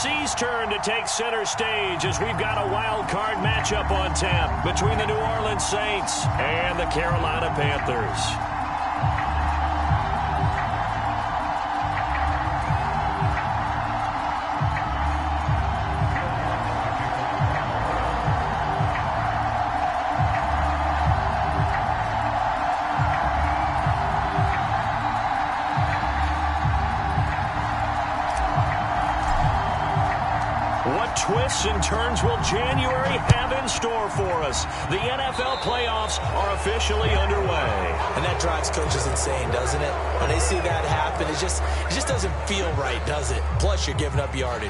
NFC's turn to take center stage as we've got a wild card matchup on tap between the New Orleans Saints and the Carolina Panthers. Twists and turns will January have in store for us? The NFL playoffs are officially underway. And that drives coaches insane, doesn't it? When they see that happen, it just doesn't feel right, does it? Plus, you're giving up yardage.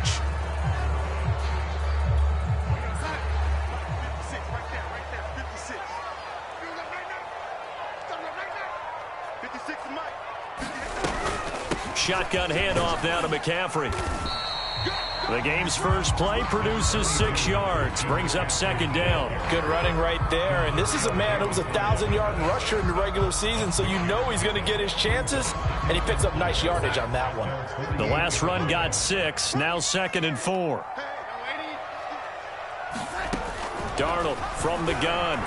Shotgun handoff now to McCaffrey. The game's first play produces 6 yards, brings up second down. Good running right there, and this is a man who was a 1,000-yard rusher in the regular season, so you know he's going to get his chances, and he picks up nice yardage on that one. The last run got 6, now 2nd and 4. Darnold from the gun.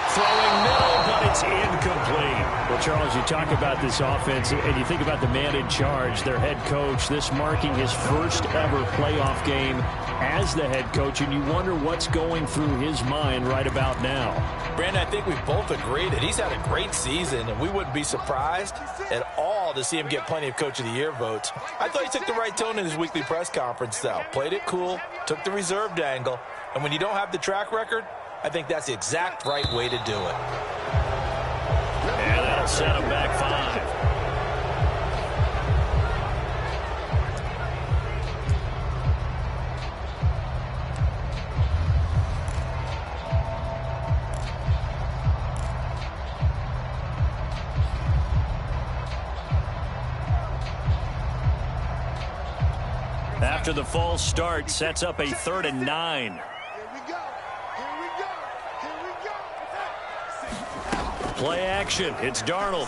Throwing middle, but it's incomplete. Well, Charles, you talk about this offense, and you think about the man in charge, their head coach, this marking his first ever playoff game as the head coach, and you wonder what's going through his mind right about now. Brandon, I think we both agree that he's had a great season, and we wouldn't be surprised at all to see him get plenty of Coach of the Year votes. I thought he took the right tone in his weekly press conference, though. Played it cool, took the reserved angle, and when you don't have the track record, I think that's the exact right way to do it. And that'll set him back 5. After the false start, sets up a 3rd and 9. Play action. It's Darnold.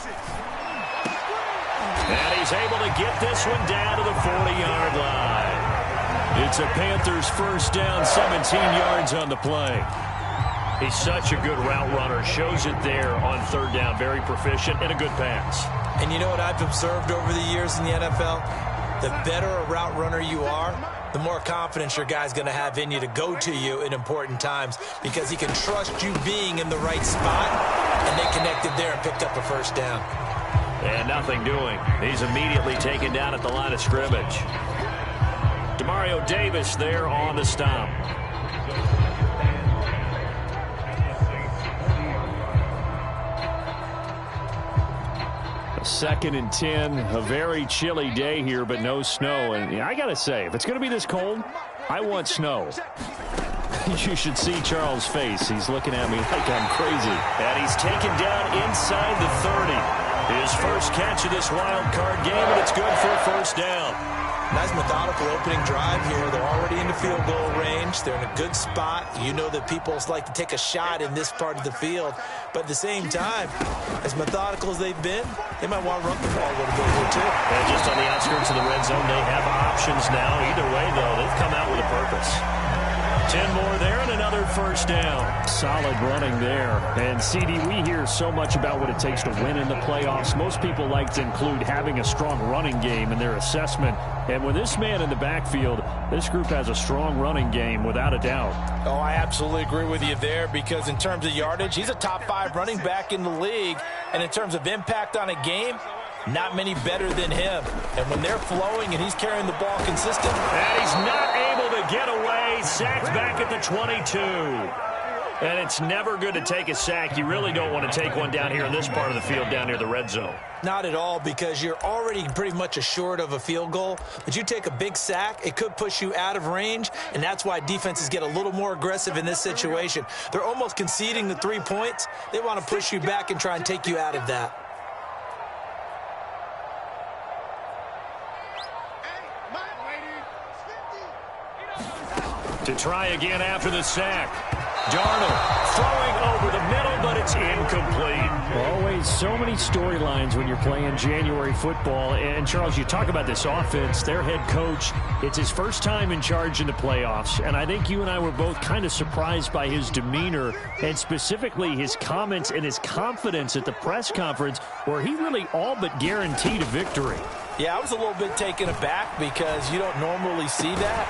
And he's able to get this one down to the 40-yard line. It's a Panthers first down, 17 yards on the play. He's such a good route runner. Shows it there on 3rd down. Very proficient and a good pass. And you know what I've observed over the years in the NFL? The better a route runner you are, the more confidence your guy's going to have in you to go to you in important times because he can trust you being in the right spot, and they connected there and picked up a first down. And nothing doing. He's immediately taken down at the line of scrimmage. Demario Davis there on the stop. Second and 10, a very chilly day here, but no snow. And I got to say, if it's going to be this cold, I want snow. You should see Charles' face. He's looking at me like I'm crazy. And he's taken down inside the 30. His first catch of this wild card game, and it's good for a first down. Nice methodical opening drive here. They're already in the field goal range. They're in a good spot. You know that people like to take a shot in this part of the field. But at the same time, as methodical as they've been, they might want to run the ball a little bit here too. And just on the outskirts of the red zone, they have options now. Either way, though, they've come out with a purpose. 10 more there and another first down. Solid running there. And, CD, we hear so much about what it takes to win in the playoffs. Most people like to include having a strong running game in their assessment. And with this man in the backfield, this group has a strong running game without a doubt. Oh, I absolutely agree with you there because in terms of yardage, he's a top 5 running back in the league. And in terms of impact on a game, not many better than him. And when they're flowing and he's carrying the ball consistent. And he's not able to get away. Sacked back at the 22. And it's never good to take a sack. You really don't want to take one down here in this part of the field down near the red zone. Not at all, because you're already pretty much assured of a field goal. But you take a big sack, it could push you out of range, and that's why defenses get a little more aggressive in this situation. They're almost conceding the 3 points. They want to push you back and try and take you out of that. To try again after the sack. Darnold throwing over the middle, but it's incomplete. Always always so many storylines when you're playing January football. And, Charles, you talk about this offense, their head coach, it's his first time in charge in the playoffs. And I think you and I were both kind of surprised by his demeanor and specifically his comments and his confidence at the press conference where he really all but guaranteed a victory. Yeah, I was a little bit taken aback because you don't normally see that.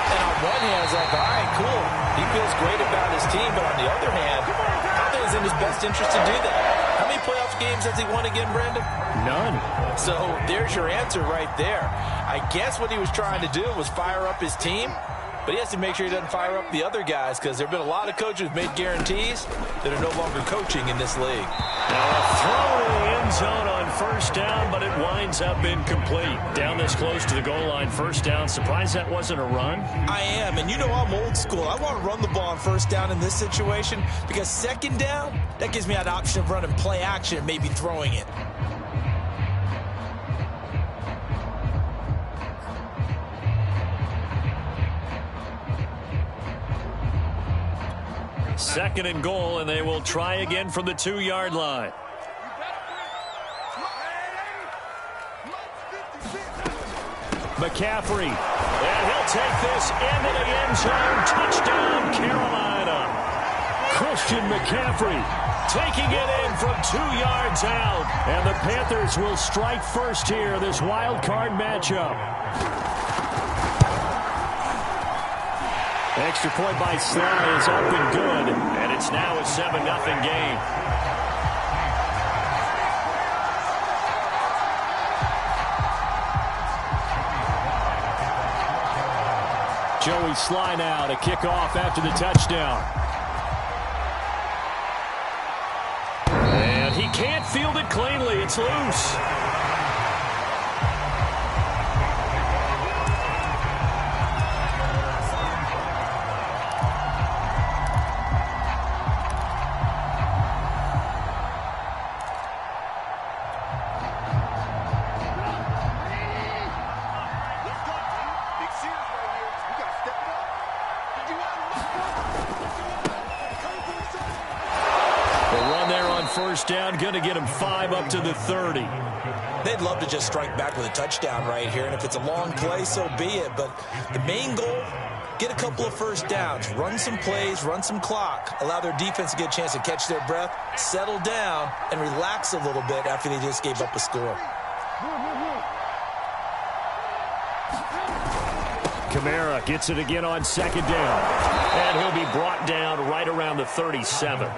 And on one hand, it's like, all right, cool. He feels great about his team. But on the other hand, I think it's in his best interest to do that. How many playoff games has he won again, Brandon? None. So there's your answer right there. I guess what he was trying to do was fire up his team. But he has to make sure he doesn't fire up the other guys because there have been a lot of coaches who've made guarantees that are no longer coaching in this league. Now a throw to the end zone on first down, but it winds up incomplete. Down this close to the goal line, first down. Surprised that wasn't a run? I am, and you know I'm old school. I want to run the ball on first down in this situation because second down, that gives me that option of running play action and maybe throwing it. Second and goal, and they will try again from the 2-yard line. McCaffrey, and he'll take this into the end zone. Touchdown, Carolina. Christian McCaffrey taking it in from 2 yards out. And the Panthers will strike first here, this wild card matchup. Extra point by Sly is up and good, and it's now a 7-0 game. Joey Sly now to kick off after the touchdown. And he can't field it cleanly. It's loose. First down, going to get him 5 up to the 30. They'd love to just strike back with a touchdown right here, and if it's a long play, so be it. But the main goal, get a couple of first downs, run some plays, run some clock, allow their defense to get a chance to catch their breath, settle down, and relax a little bit after they just gave up a score. Kamara gets it again on second down. And he'll be brought down right around the 37.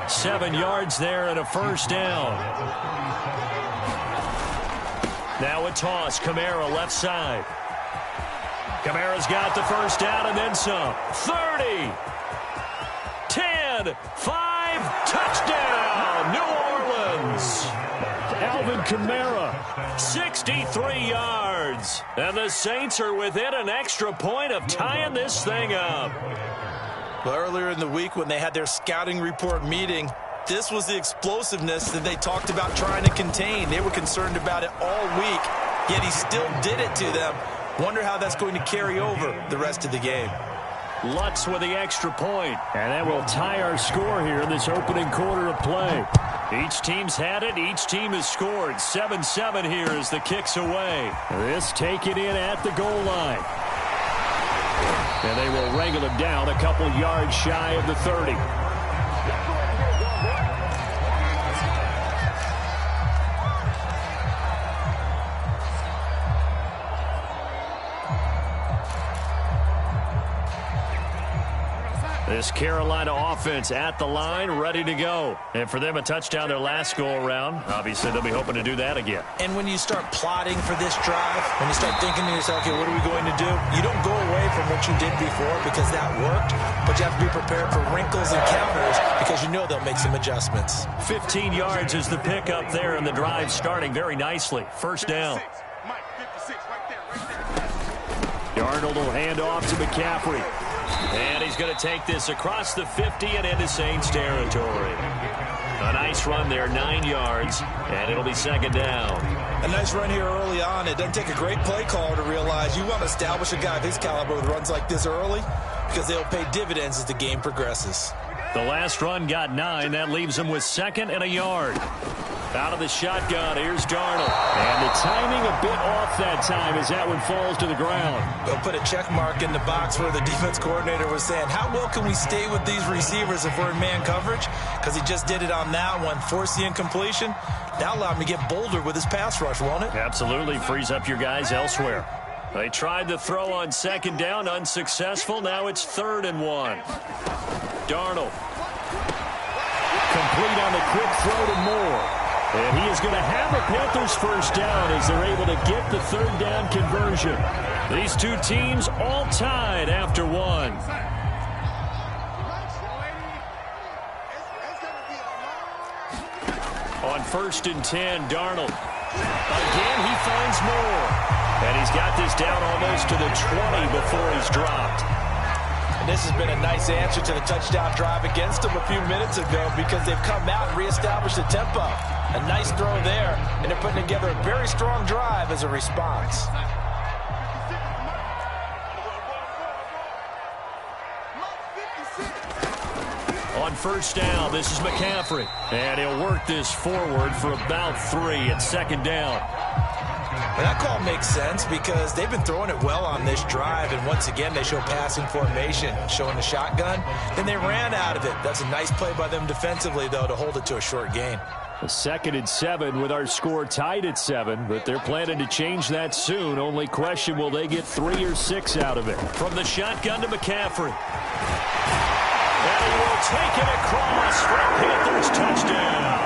7 yards there and a first down. Now a toss. Kamara left side. Kamara's got the first down and then some. 30. 10. 5. Touchdown. New Orleans. Alvin Kamara, 63 yards. And the Saints are within an extra point of tying this thing up. Well, earlier in the week when they had their scouting report meeting, this was the explosiveness that they talked about trying to contain. They were concerned about it all week, yet he still did it to them. Wonder how that's going to carry over the rest of the game. Lutz with the extra point. And that will tie our score here in this opening quarter of play. Each team's had it. Each team has scored. 7-7 here as the kick's away. This taken in at the goal line. And they will wrangle him down a couple yards shy of the 30. This Carolina offense at the line, ready to go. And for them, a touchdown their last go-around. Obviously, they'll be hoping to do that again. And when you start plotting for this drive, when you start thinking to yourself, okay, what are we going to do? You don't go away from what you did before because that worked, but you have to be prepared for wrinkles and counters because you know they'll make some adjustments. 15 yards is the pickup there, and the drive starting very nicely. First down. Darnold will hand off to McCaffrey. And he's going to take this across the 50 and into Saints territory. A nice run there, 9 yards, and it'll be second down. A nice run here early on. It doesn't take a great play caller to realize you want to establish a guy of his caliber with runs like this early because they'll pay dividends as the game progresses. The last run got 9. That leaves him with 2nd and a yard. Out of the shotgun, here's Darnold. And the timing a bit off that time as that one falls to the ground. They'll put a check mark in the box where the defense coordinator was saying, how well can we stay with these receivers if we're in man coverage? Because he just did it on that one, forced the incompletion. That allowed him to get bolder with his pass rush, won't it? Absolutely, frees up your guys elsewhere. They tried to throw on 2nd down, unsuccessful. Now it's 3rd and 1. Darnold. Complete on the quick throw to Moore. And he is going to have a Panthers first down as they're able to get the 3rd down conversion. These two teams all tied after 1. On 1st and 10, Darnold. Again, he finds Moore. And he's got this down almost to the 20 before he's dropped. And this has been a nice answer to the touchdown drive against them a few minutes ago because they've come out and reestablished the tempo. A nice throw there, and they're putting together a very strong drive as a response. On 1st down, this is McCaffrey. And he'll work this forward for about 3 at 2nd down. And that call makes sense because they've been throwing it well on this drive, and once again they show passing formation, showing the shotgun. Then they ran out of it. That's a nice play by them defensively, though, to hold it to a short gain. A 2nd and 7 with our score tied at 7, but they're planning to change that soon. Only question, will they get 3 or 6 out of it? From the shotgun to McCaffrey. And he will take it across for a Panthers touchdown.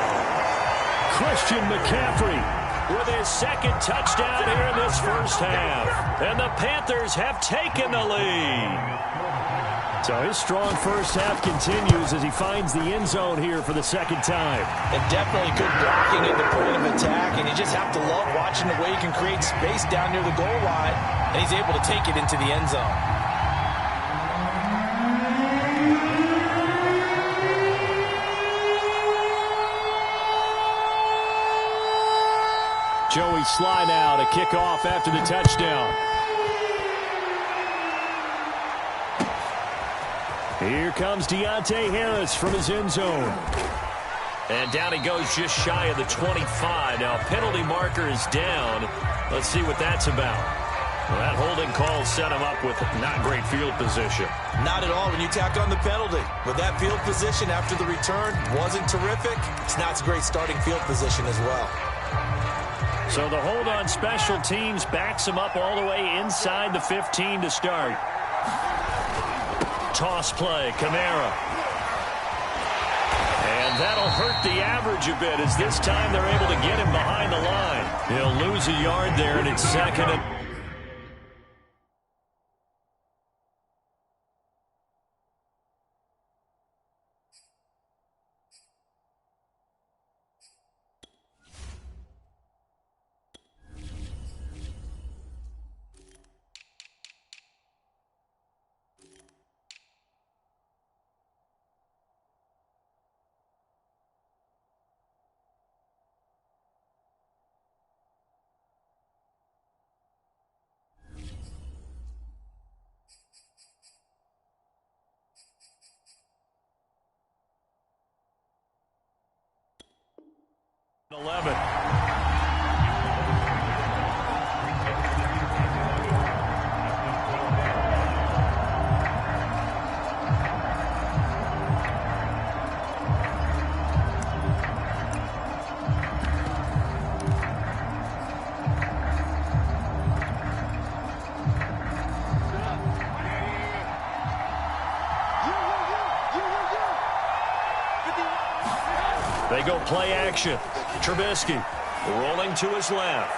Christian McCaffrey with his 2nd touchdown here in this first half. And the Panthers have taken the lead. So his strong first half continues as he finds the end zone here for the 2nd time. And definitely good blocking at the point of attack, and you just have to love watching the way he can create space down near the goal line, and he's able to take it into the end zone. Joey Sly now to kick off after the touchdown. Here comes Deontay Harris from his end zone. And down he goes just shy of the 25. Now penalty marker is down. Let's see what that's about. Well, that holding call set him up with not great field position. Not at all when you tack on the penalty. With that field position after the return wasn't terrific. It's not a great starting field position as well. So the hold on special teams backs him up all the way inside the 15 to start. Toss play, Kamara. And that'll hurt the average a bit as this time they're able to get him behind the line. He'll lose a yard there, and it's 2nd and... They go play action. Trubisky rolling to his left.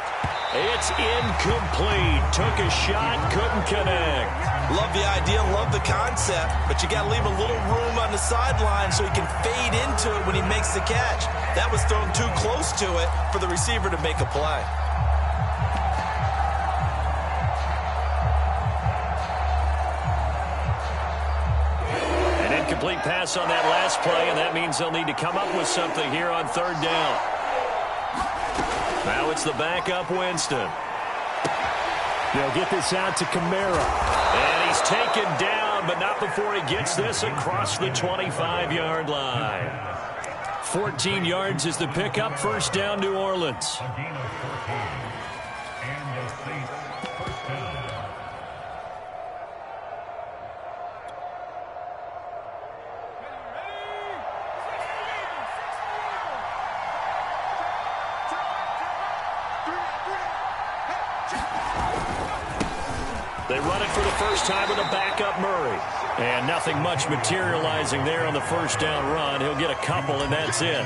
It's incomplete. Took a shot, couldn't connect. Love the idea, love the concept, but you got to leave a little room on the sideline so he can fade into it when he makes the catch. That was thrown too close to it for the receiver to make a play. Complete pass on that last play, and that means they'll need to come up with something here on 3rd down. Now it's the backup Winston. They'll get this out to Kamara. And he is taken down, but not before he gets this across the 25-yard line. 14 yards is the pickup. First down, New Orleans. They run it for the first time with a backup Murray. And nothing much materializing there on the first down run. He'll get a couple, and that's it.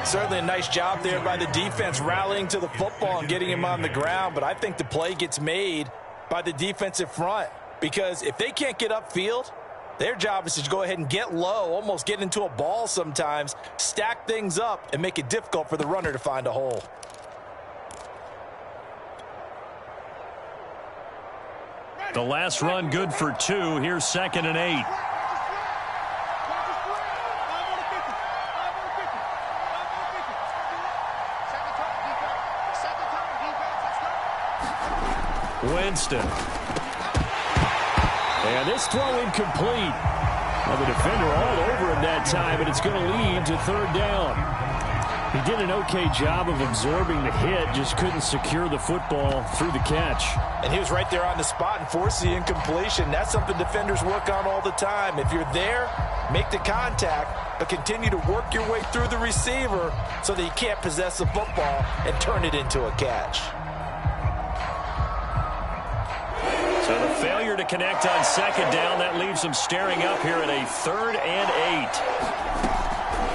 Certainly a nice job there by the defense rallying to the football and getting him on the ground. But I think the play gets made by the defensive front. Because if they can't get upfield, their job is to go ahead and get low, almost get into a ball sometimes, stack things up, and make it difficult for the runner to find a hole. The last run good for 2. Here's 2nd and 8. Winston. And this throw incomplete. Well, the defender all over him that time, and it's going to lead to 3rd down. He did an okay job of absorbing the hit, just couldn't secure the football through the catch. And he was right there on the spot and forced the incompletion. That's something defenders work on all the time. If you're there, make the contact, but continue to work your way through the receiver so that you can't possess the football and turn it into a catch. So the failure to connect on 2nd down, that leaves them staring up here at a 3rd and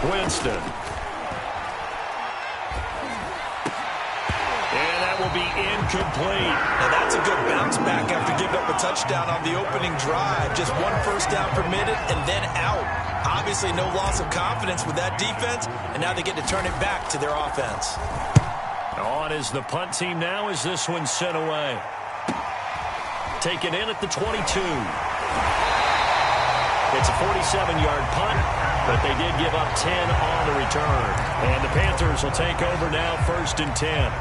8. Winston. Will be incomplete. Now that's a good bounce back after giving up a touchdown on the opening drive. Just 1 first down permitted and then out. Obviously no loss of confidence with that defense, and now they get to turn it back to their offense. On is the punt team now as this one's sent away. Taken in at the 22. It's a 47-yard punt, but they did give up 10 on the return. And the Panthers will take over now, 1st and 10.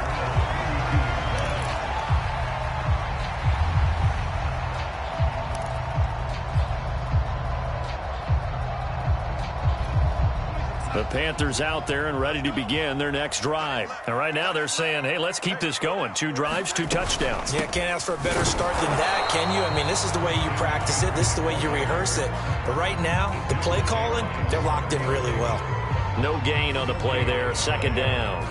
The Panthers out there and ready to begin their next drive. And right now they're saying, hey, let's keep this going. 2 drives, 2 touchdowns. Yeah, can't ask for a better start than that, can you? I mean, this is the way you practice it. This is the way you rehearse it. But right now, the play calling, they're locked in really well. No gain on the play there. 2nd down.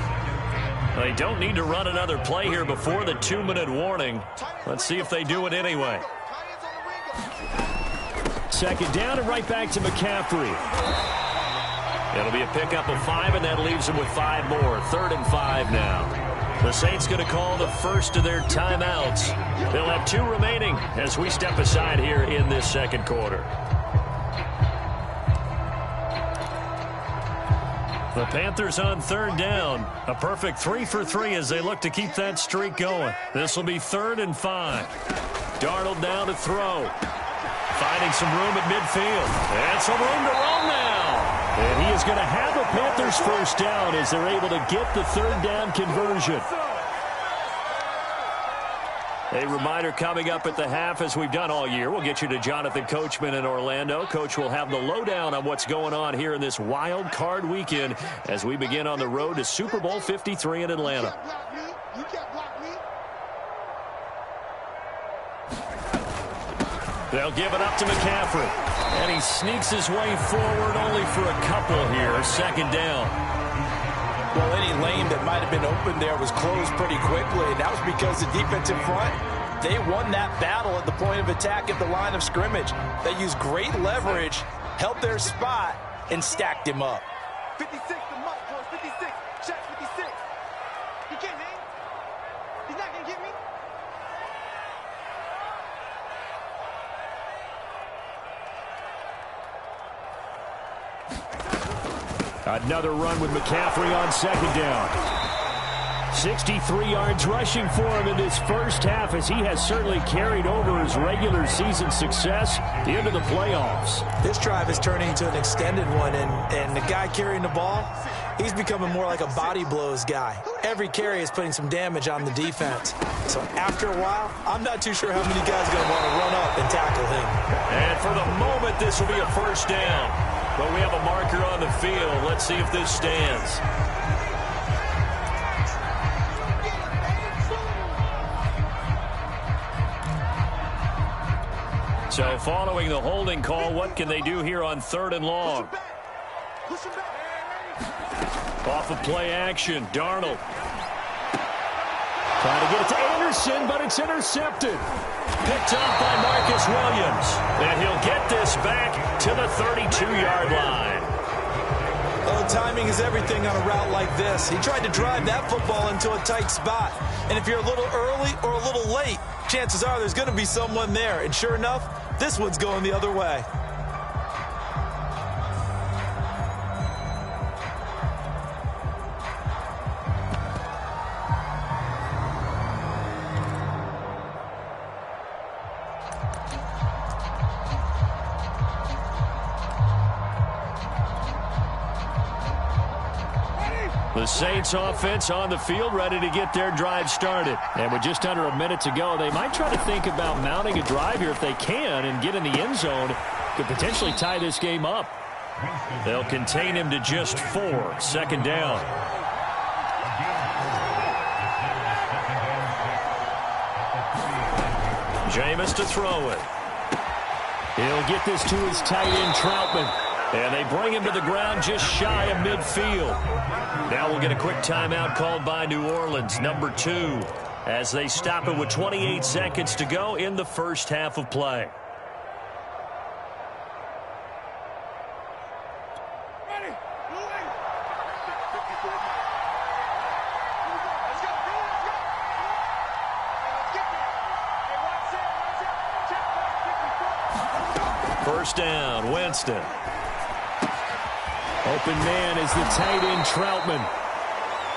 They don't need to run another play here before the 2-minute warning. Let's see if they do it anyway. 2nd down and right back to McCaffrey. It'll be a pickup of 5, and that leaves them with 5 more. 3rd and 5 now. The Saints going to call the first of their timeouts. They'll have 2 remaining as we step aside here in this 2nd quarter. The Panthers on 3rd down. A perfect 3 for 3 as they look to keep that streak going. This will be 3rd and 5. Darnold down to throw. Finding some room at midfield. And some room to roam now. And he is going to have a Panthers first down as they're able to get the 3rd down conversion. A reminder coming up at the half, as we've done all year. We'll get you to Jonathan Coachman in Orlando. Coach will have the lowdown on what's going on here in this wild card weekend as we begin on the road to Super Bowl 53 in Atlanta. They'll give it up to McCaffrey. And he sneaks his way forward only for a couple here. 2nd down. Well, any lane that might have been open there was closed pretty quickly. And that was because the defensive front, they won that battle at the point of attack at the line of scrimmage. They used great leverage, held their spot, and stacked him up. 56, the mark, boys. 56. Shot 56. He can't hang. He's not going to get me. Another run with McCaffrey on 2nd down. 63 yards rushing for him in this first half as he has certainly carried over his regular season success into the playoffs. This drive is turning into an extended one, and the guy carrying the ball, he's becoming more like a body blows guy. Every carry is putting some damage on the defense. So after a while, I'm not too sure how many guys are going to want to run up and this will be a first down. But we have a marker on the field. Let's see if this stands. So following the holding call, what can they do here on 3rd and long? Off of play action, Darnold. Trying to get it to Anderson, but it's intercepted. Picked up by Marcus Williams. And he'll get this back to the 32-yard line. Well, timing is everything on a route like this. He tried to drive that football into a tight spot. And if you're a little early or a little late, chances are there's going to be someone there. And sure enough, this one's going the other way. The Saints offense on the field, ready to get their drive started. And with just under a minute to go, they might try to think about mounting a drive here if they can and get in the end zone. Could potentially tie this game up. They'll contain him to just 4. 2nd down. Jameis to throw it. He'll get this to his tight end, Troutman. And they bring him to the ground just shy of midfield. Now we'll get a quick timeout called by New Orleans, number 2, as they stop it with 28 seconds to go in the first half of play. First down, Winston. Open man is the tight end, Troutman.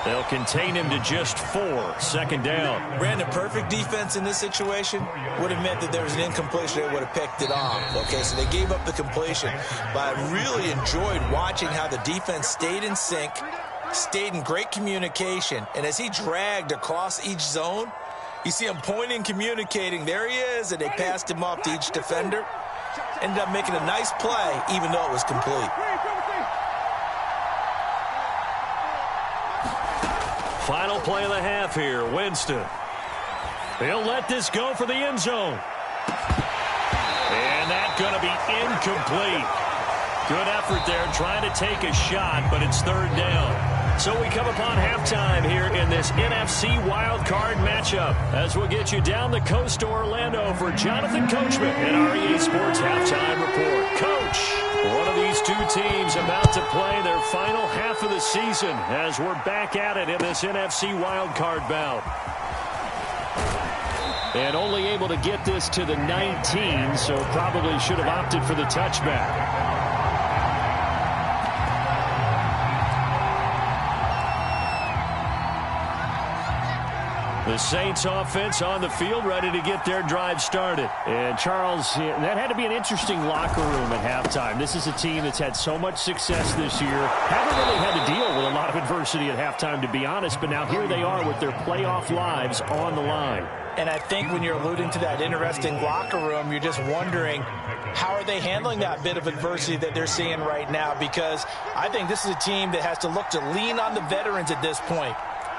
They'll contain him to just 4. 2nd down. Brandon, perfect defense in this situation would have meant that there was an incompletion. They would have picked it off. Okay, so they gave up the completion. But I really enjoyed watching how the defense stayed in sync, stayed in great communication. And as he dragged across each zone, you see him pointing, communicating. There he is, and they passed him off to each defender. Ended up making a nice play, even though it was complete. Final play of the half here, Winston. He'll let this go for the end zone. And that's going to be incomplete. Good effort there trying to take a shot, but it's 3rd down. So we come upon halftime here in this NFC wildcard matchup as we'll get you down the coast to Orlando for Jonathan Coachman in our EA Sports Halftime Report. Coach, one of these two teams about to play their final half of the season as we're back at it in this NFC wildcard bout. And only able to get this to the 19, so probably should have opted for the touchback. The Saints offense on the field, ready to get their drive started. And Charles, that had to be an interesting locker room at halftime. This is a team that's had so much success this year. Haven't really had to deal with a lot of adversity at halftime, to be honest, but now here they are with their playoff lives on the line. And I think when you're alluding to that interesting locker room, you're just wondering how are they handling that bit of adversity that they're seeing right now, because I think this is a team that has to look to lean on the veterans at this point.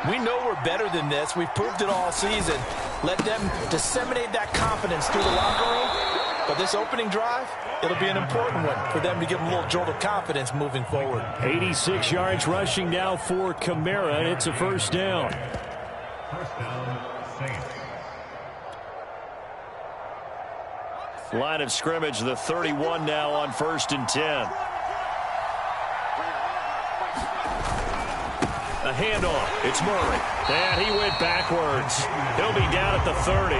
We know we're better than this. We've proved it all season. Let them disseminate that confidence through the locker room. But this opening drive, it'll be an important one for them to give them a little jolt of confidence moving forward. 86 yards rushing now for Kamara. It's a first down. Line of scrimmage, the 31 now on 1st and 10. A handoff. It's Murray. And he went backwards. He'll be down at the 30.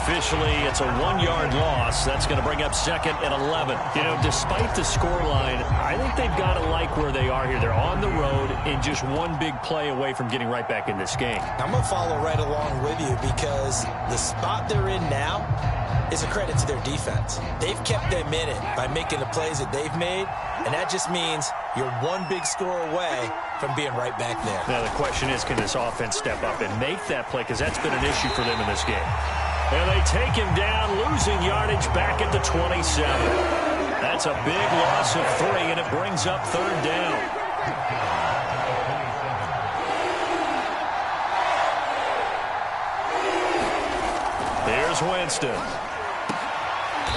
Officially, it's a 1-yard loss. That's going to bring up 2nd and 11. You know, despite the scoreline, I think they've got to like where they are here. They're on the road and just one big play away from getting right back in this game. I'm going to follow right along with you because the spot they're in now is a credit to their defense. They've kept them in it by making the plays that they've made, and that just means you're one big score away from being right back there. Now the question is, can this offense step up and make that play, because that's been an issue for them in this game. And they take him down, losing yardage back at the 27. That's a big loss of 3, and it brings up 3rd down. Here's Winston.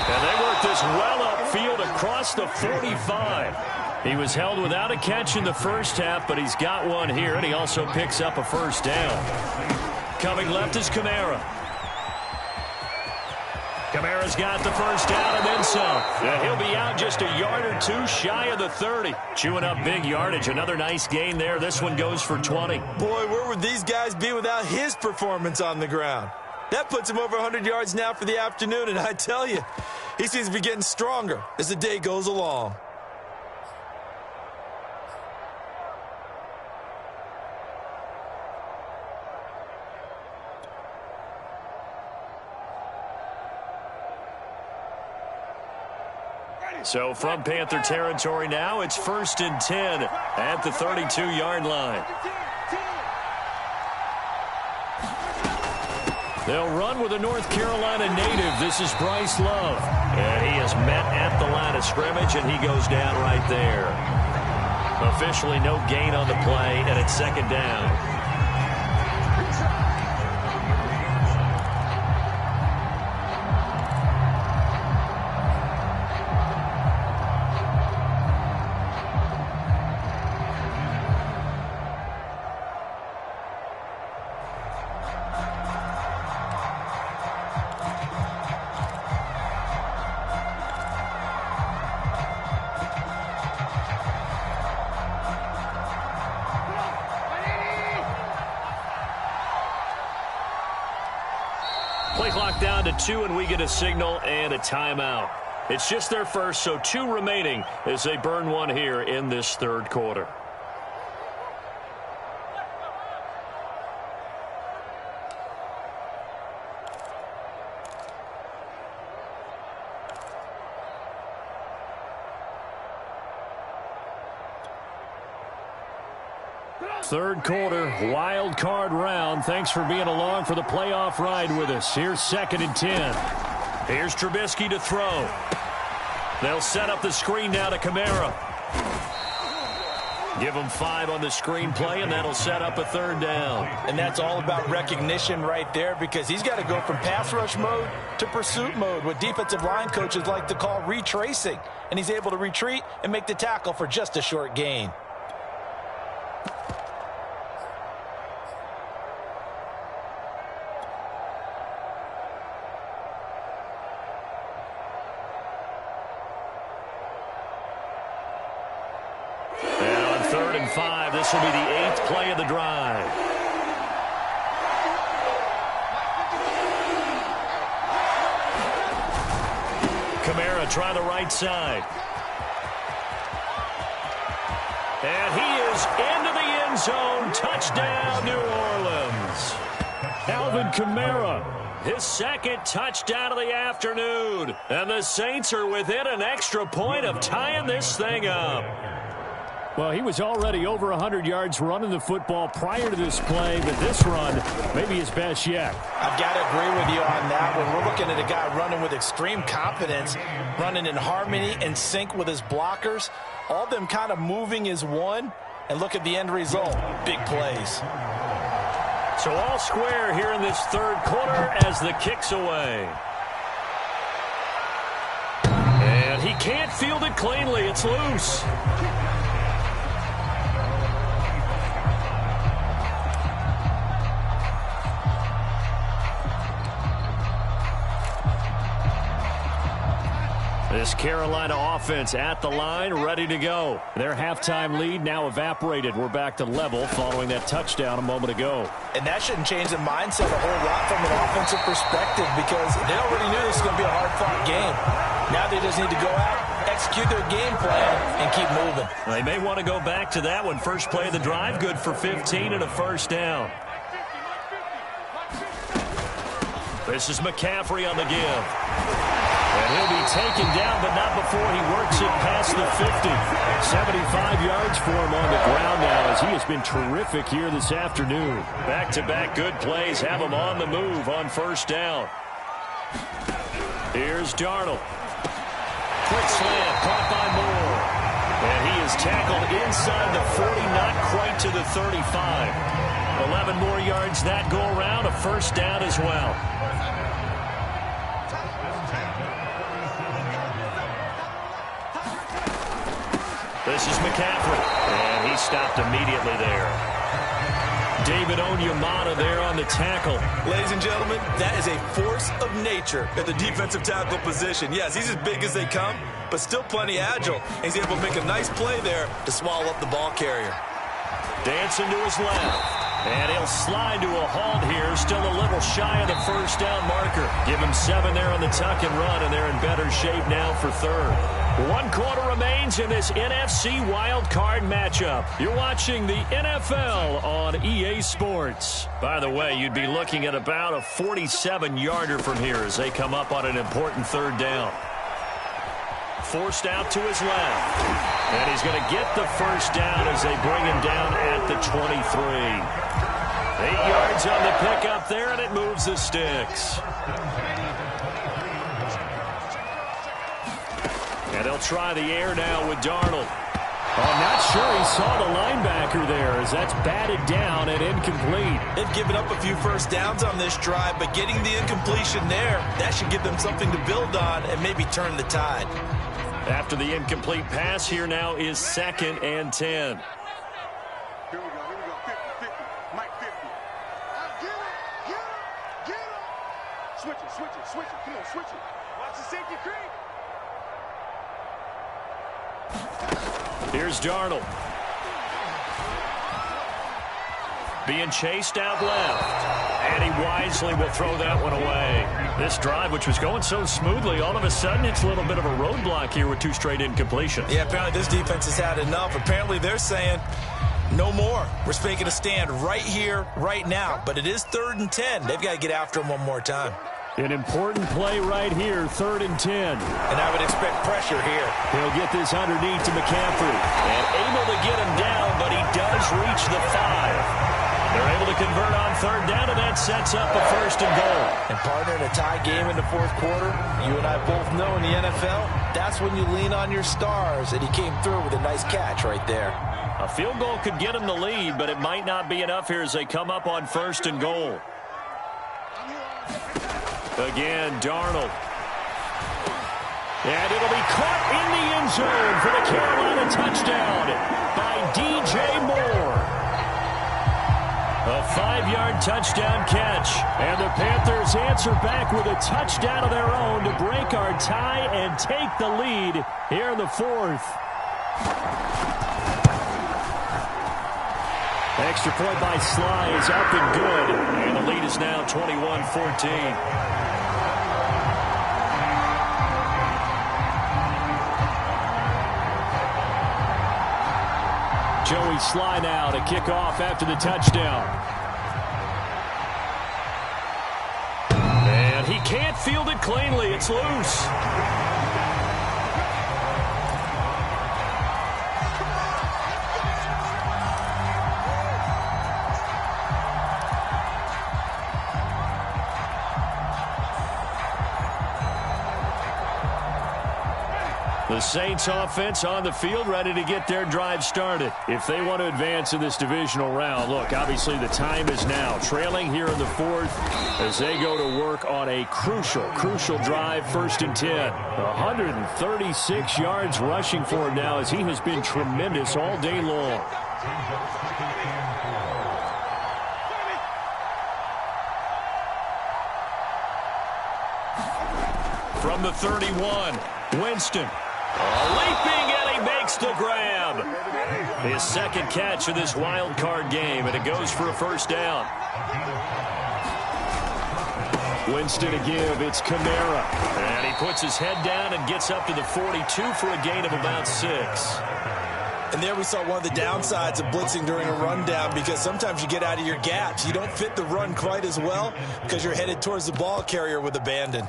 And they work this well upfield across the 45. He was held without a catch in the first half, but he's got one here, and he also picks up a 1st down. Coming left is Kamara. Kamara's got the 1st down and then some. He'll be out just a yard or 2 shy of the 30. Chewing up big yardage. Another nice gain there. This one goes for 20. Boy, where would these guys be without his performance on the ground? That puts him over 100 yards now for the afternoon, and I tell you, he seems to be getting stronger as the day goes along. So from Panther territory now, it's 1st and 10 at the 32-yard line. They'll run with a North Carolina native. This is Bryce Love. And he is met at the line of scrimmage, and he goes down right there. Officially no gain on the play, and it's 2nd down. Play clock down to 2, and we get a signal and a timeout. It's just their first, so 2 remaining as they burn one here in this 3rd quarter. Third quarter, wild card round. Thanks for being along for the playoff ride with us. Here's 2nd and 10. Here's Trubisky to throw. They'll set up the screen now to Kamara. Give him 5 on the screen play, and that'll set up a 3rd down. And that's all about recognition right there, because he's got to go from pass rush mode to pursuit mode, what defensive line coaches like to call retracing. And he's able to retreat and make the tackle for just a short gain. This will be the 8th play of the drive. Kamara try the right side. And he is into the end zone. Touchdown, New Orleans. Alvin Kamara, his 2nd touchdown of the afternoon. And the Saints are within an extra point of tying this thing up. Well, he was already over 100 yards running the football prior to this play, but this run may be his best yet. I've got to agree with you on that one. We're looking at a guy running with extreme confidence, running in harmony and sync with his blockers. All of them kind of moving as one. And look at the end result. Big plays. So all square here in this 3rd quarter as the kick's away. And he can't field it cleanly. It's loose. This Carolina offense at the line, ready to go. Their halftime lead now evaporated. We're back to level following that touchdown a moment ago. And that shouldn't change the mindset a whole lot from an offensive perspective, because they already knew this was going to be a hard-fought game. Now they just need to go out, execute their game plan, and keep moving. They may want to go back to that one. First play of the drive, good for 15 and a 1st down. This is McCaffrey on the give. And he'll be taken down, but not before he works it past the 50. 75 yards for him on the ground now, as he has been terrific here this afternoon. Back-to-back good plays have him on the move on 1st down. Here's Darnold. Quick slant, caught by Moore. And he is tackled inside the 40, not quite to the 35. 11 more yards that go around, a first down as well. This is McCaffrey, and he stopped immediately there. David Onyemata there on the tackle. Ladies and gentlemen, that is a force of nature at the defensive tackle position. Yes, he's as big as they come, but still plenty agile. He's able to make a nice play there to swallow up the ball carrier. Dancing to his left. And he'll slide to a halt here, still a little shy of the first down marker. Give him 7 there on the tuck and run, and they're in better shape now for third. 1 quarter remains in this NFC Wild Card matchup. You're watching the NFL on EA Sports. By the way, you'd be looking at about a 47-yarder from here as they come up on an important third down. Forced out to his left. And he's going to get the first down as they bring him down at the 23. 8 yards on the pickup there, and it moves the sticks. And they'll try the air now with Darnold. I'm not sure he saw the linebacker there as that's batted down and incomplete. They've given up a few first downs on this drive, but getting the incompletion there, that should give them something to build on and maybe turn the tide. After the incomplete pass, here now is 2nd and 10. Here we go. 50, 50. Mike 50. Get it. Switch it. Come on, switch it. Watch the safety creep. Here's Darnold. Being chased out left. And he wisely will throw that one away. This drive, which was going so smoothly, all of a sudden it's a little bit of a roadblock here with 2 straight incompletions. Yeah, apparently this defense has had enough. Apparently they're saying no more. We're making a stand right here, right now. But it is 3rd and 10. They've got to get after him one more time. An important play right here, 3rd and 10. And I would expect pressure here. He'll get this underneath to McCaffrey. And able to get him down, but he does reach the 5. They're able to convert on 3rd down, and that sets up a 1st and goal. And partner, in a tie game in the 4th quarter, you and I both know in the NFL, that's when you lean on your stars, and he came through with a nice catch right there. A field goal could get him the lead, but it might not be enough here as they come up on 1st and goal. Again, Darnold. And it'll be caught in the end zone for the Carolina touchdown by DJ Moore. A 5-yard touchdown catch. And the Panthers answer back with a touchdown of their own to break our tie and take the lead here in the 4th. Extra point by Sly is up and good. And the lead is now 21-14. Joey Sly now to kick off after the touchdown. And he can't field it cleanly. It's loose. The Saints offense on the field ready to get their drive started. If they want to advance in this divisional round, look, obviously the time is now. Trailing here in the 4th as they go to work on a crucial drive, 1st and 10. 136 yards rushing for him now as he has been tremendous all day long. From the 31, Winston. Leaping, and he makes the grab. His 2nd catch of this wild card game, and it goes for a 1st down. Winston to give. It's Kamara. And he puts his head down and gets up to the 42 for a gain of about 6. And there we saw one of the downsides of blitzing during a rundown, because sometimes you get out of your gaps. You don't fit the run quite as well because you're headed towards the ball carrier with abandon.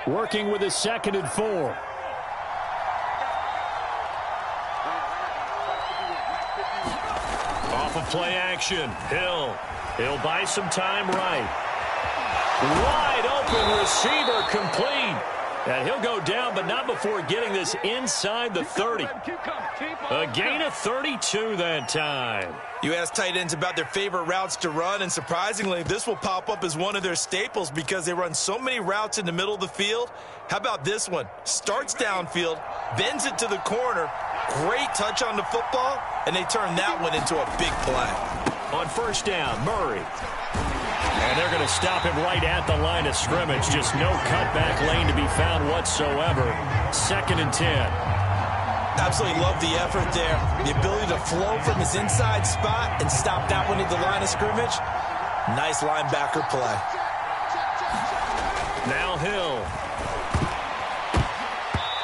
Working with his 2nd and 4. Off of play action. He'll buy some time right. Wide open receiver complete. And he'll go down, but not before getting this inside the 30. A gain of 32 that time. You ask tight ends about their favorite routes to run, and surprisingly, this will pop up as one of their staples because they run so many routes in the middle of the field. How about this one? Starts downfield, bends it to the corner, great touch on the football, and they turn that one into a big play. On first down, Murray. And they're going to stop him right at the line of scrimmage. Just no cutback lane to be found whatsoever. 2nd and 10. Absolutely love the effort there. The ability to flow from his inside spot and stop that one at the line of scrimmage. Nice linebacker play. Now Hill.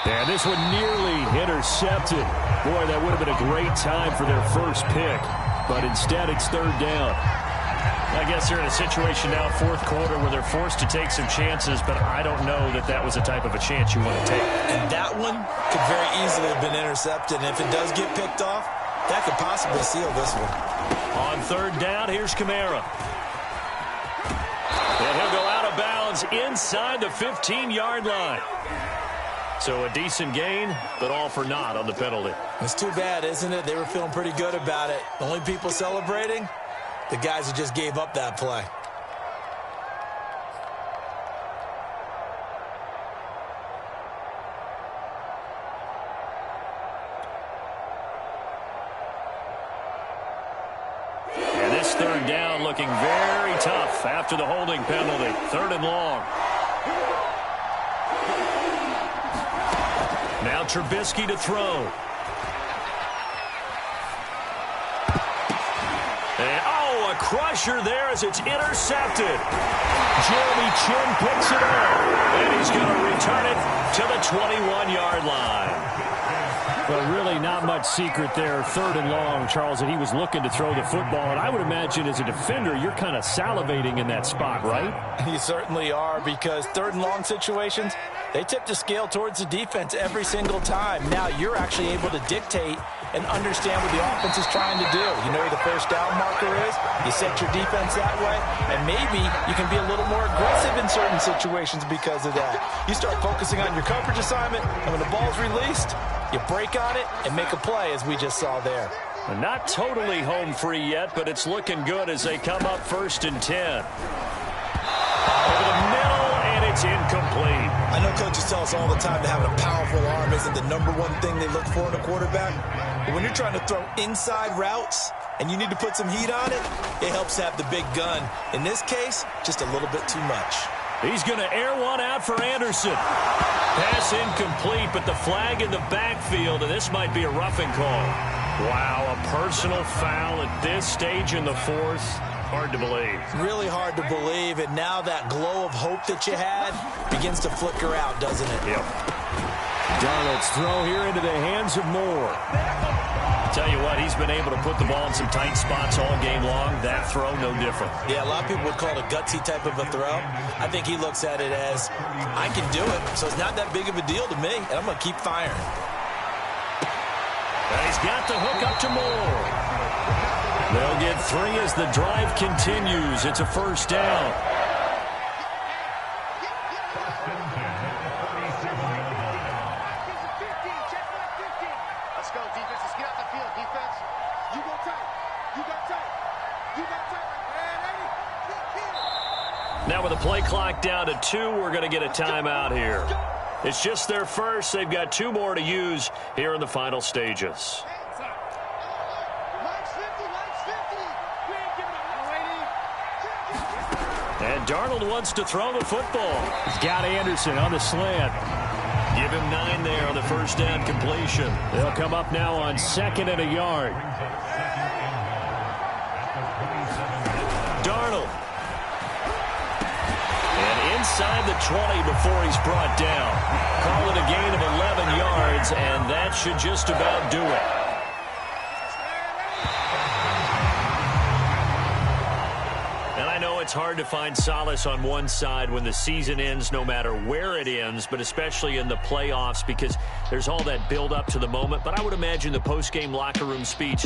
And this one nearly intercepted. Boy, that would have been a great time for their first pick. But instead, it's 3rd down. I guess they're in a situation now, 4th quarter, where they're forced to take some chances, but I don't know that that was the type of a chance you want to take. And that one could very easily have been intercepted. And if it does get picked off, that could possibly seal this one. On 3rd down, here's Kamara. And he'll go out of bounds inside the 15-yard line. So a decent gain, but all for naught on the penalty. It's too bad, isn't it? They were feeling pretty good about it. The only people celebrating, the guys who just gave up that play. And this 3rd down looking very tough after the holding penalty. 3rd and long. Now Trubisky to throw. And, a crusher there as it's intercepted. Jeremy Chin picks it up, and he's going to return it to the 21-yard line. Well, really not much secret there. 3rd and long, Charles, that he was looking to throw the football. And I would imagine as a defender, you're kind of salivating in that spot, right? You certainly are, because 3rd and long situations, they tip the scale towards the defense every single time. Now you're actually able to dictate and understand what the offense is trying to do. You know where the first down marker is. You set your defense that way, and maybe you can be a little more aggressive in certain situations because of that. You start focusing on your coverage assignment, and when the ball's released, you break on it and make a play, as we just saw there. Not totally home free yet, but it's looking good as they come up 1st and 10. Over the middle, and it's incomplete. I know coaches tell us all the time that having a powerful arm isn't the #1 thing they look for in a quarterback. But when you're trying to throw inside routes and you need to put some heat on it, it helps to have the big gun. In this case, just a little bit too much. He's going to air one out for Anderson. Pass incomplete, but the flag in the backfield, and this might be a roughing call. Wow, a personal foul at this stage in the 4th. Hard to believe. Really hard to believe, and now that glow of hope that you had begins to flicker out, doesn't it? Yep. Darnold's throw here into the hands of Moore. Tell you what, he's been able to put the ball in some tight spots all game long. That throw, no different. Yeah, a lot of people would call it a gutsy type of a throw. I think he looks at it as, I can do it, so it's not that big of a deal to me, and I'm going to keep firing. And he's got the hook up to Moore. They'll get 3 as the drive continues. It's a 1st down. Let's go, defense. Let's get out the field, defense. You go tight. You got tight. You got tight. Now with the play clock down to 2, we're going to get a timeout here. It's just their first. They've got 2 more to use here in the final stages. And Darnold wants to throw the football. He's got Anderson on the slant. Give him 9 there on the 1st down completion. They'll come up now on 2nd and a yard. Darnold. And inside the 20 before he's brought down. Call it a gain of 11 yards, and that should just about do it. It's hard to find solace on one side when the season ends, no matter where it ends, but especially in the playoffs, because there's all that build up to the moment. But I would imagine the post-game locker room speech